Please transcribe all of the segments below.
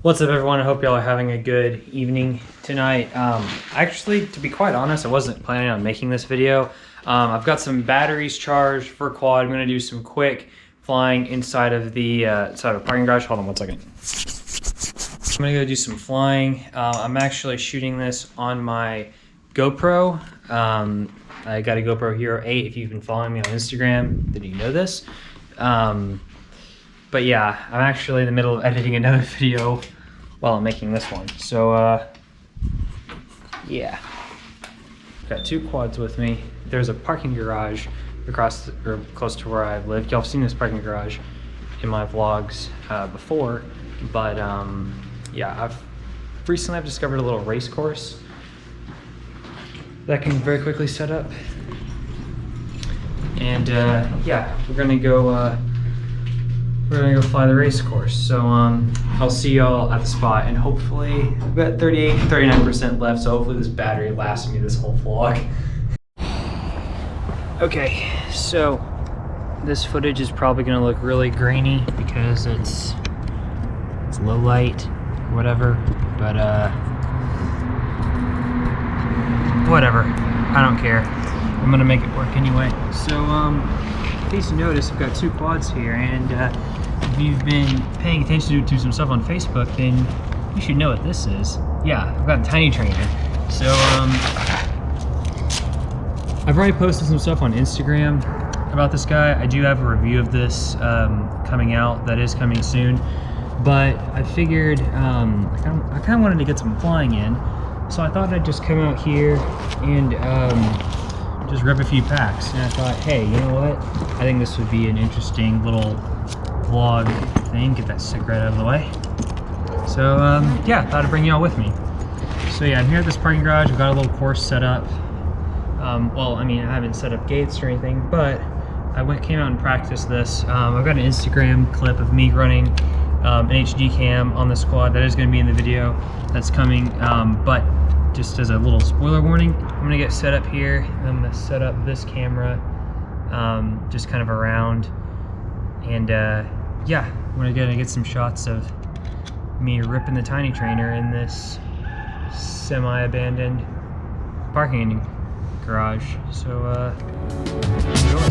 What's up, everyone? I hope y'all are having a good evening tonight. Actually, to be quite honest, I wasn't planning on making this video. I've got some batteries charged for quad. I'm going to do some quick flying inside of the parking garage. Hold on one second. I'm going to go do some flying. I'm actually shooting this on my GoPro. I got a GoPro Hero 8. If you've been following me on Instagram, then you know this. But yeah, I'm actually in the middle of editing another video while I'm making this one. So yeah, got two quads with me. There's a parking garage across or close to where I've lived. Y'all have seen this parking garage in my vlogs before, but yeah, I've recently discovered a little race course that I can very quickly set up. And yeah, we're gonna go fly the race course. So I'll see y'all at the spot, and hopefully I've got 39% left, so hopefully this battery lasts me this whole vlog. Okay, so this footage is probably gonna look really grainy because it's low light or whatever, but whatever, I don't care. I'm gonna make it work anyway. So in case you notice, I've got two quads here, and if you've been paying attention to some stuff on Facebook, then you should know what this is. Yeah, I've got a tiny trainer. So I've already posted some stuff on Instagram about this guy. I do have a review of this coming out, that is coming soon, but I figured I kind of wanted to get some flying in, so I thought I'd just come out here and just rip a few packs. And I thought, hey, you know what? I think this would be an interesting little vlog thing. Get that cigarette out of the way. So yeah, thought I'd bring y'all with me. So yeah, I'm here at this parking garage. I've got a little course set up. Well, I mean, I haven't set up gates or anything, but I came out and practiced this. I've got an Instagram clip of me running an HD cam on this quad. That is going to be in the video that's coming, but just as a little spoiler warning, I'm gonna get set up here. I'm gonna set up this camera just kind of around, and yeah, we're gonna get some shots of me ripping the tiny trainer in this semi-abandoned parking garage. So enjoy.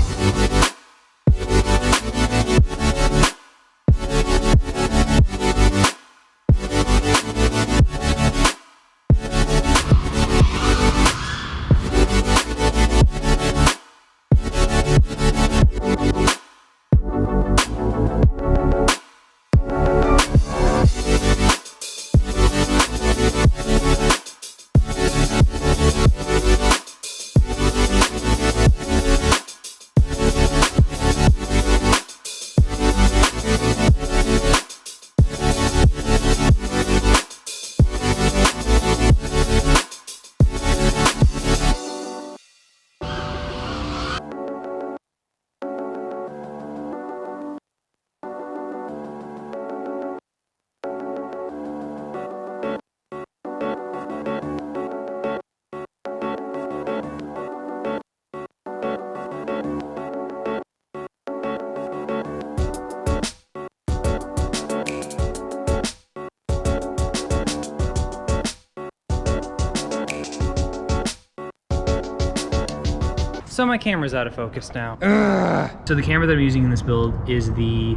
So my camera's out of focus now. Ugh. So the camera that I'm using in this build is the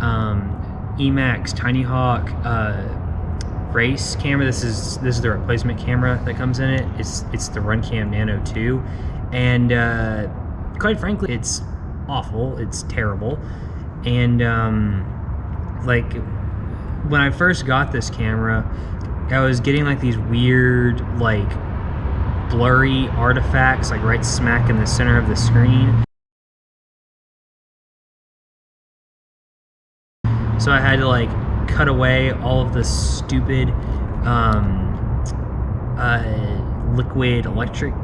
Emax Tiny Hawk race camera. This is the replacement camera that comes in it. It's the Runcam Nano 2, and quite frankly, it's awful. It's terrible. And like when I first got this camera, I was getting like these weird like blurry artifacts like right smack in the center of the screen. So I had to like cut away all of the stupid liquid electric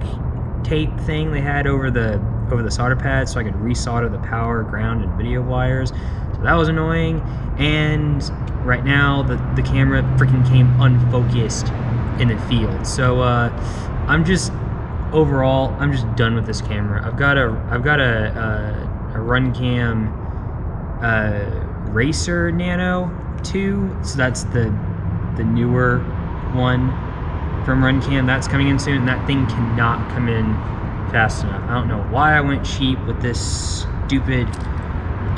tape thing they had over the solder pad, so I could resolder the power, ground, and video wires. So that was annoying. And right now the camera freaking came unfocused in the field. So I'm just done with this camera. I've got a Runcam Racer Nano 2, so that's the the newer one from Runcam. That's coming in soon, and that thing cannot come in fast enough. I don't know why I went cheap with this stupid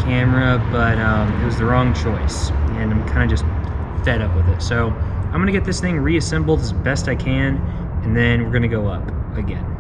camera, but it was the wrong choice, and I'm kind of just fed up with it. So I'm gonna get this thing reassembled as best I can, and then we're gonna go up again.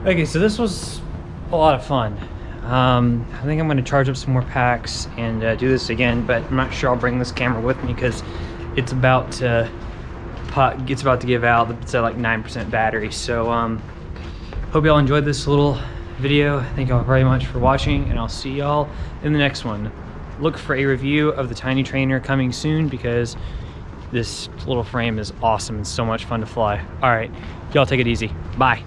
Okay, so this was a lot of fun. I think I'm going to charge up some more packs and do this again, but I'm not sure I'll bring this camera with me because it's about to give out. It's at like 9% battery. So hope y'all enjoyed this little video. Thank y'all very much for watching, and I'll see y'all in the next one. Look for a review of the Tiny Trainer coming soon because this little frame is awesome and so much fun to fly. All right, y'all take it easy. Bye.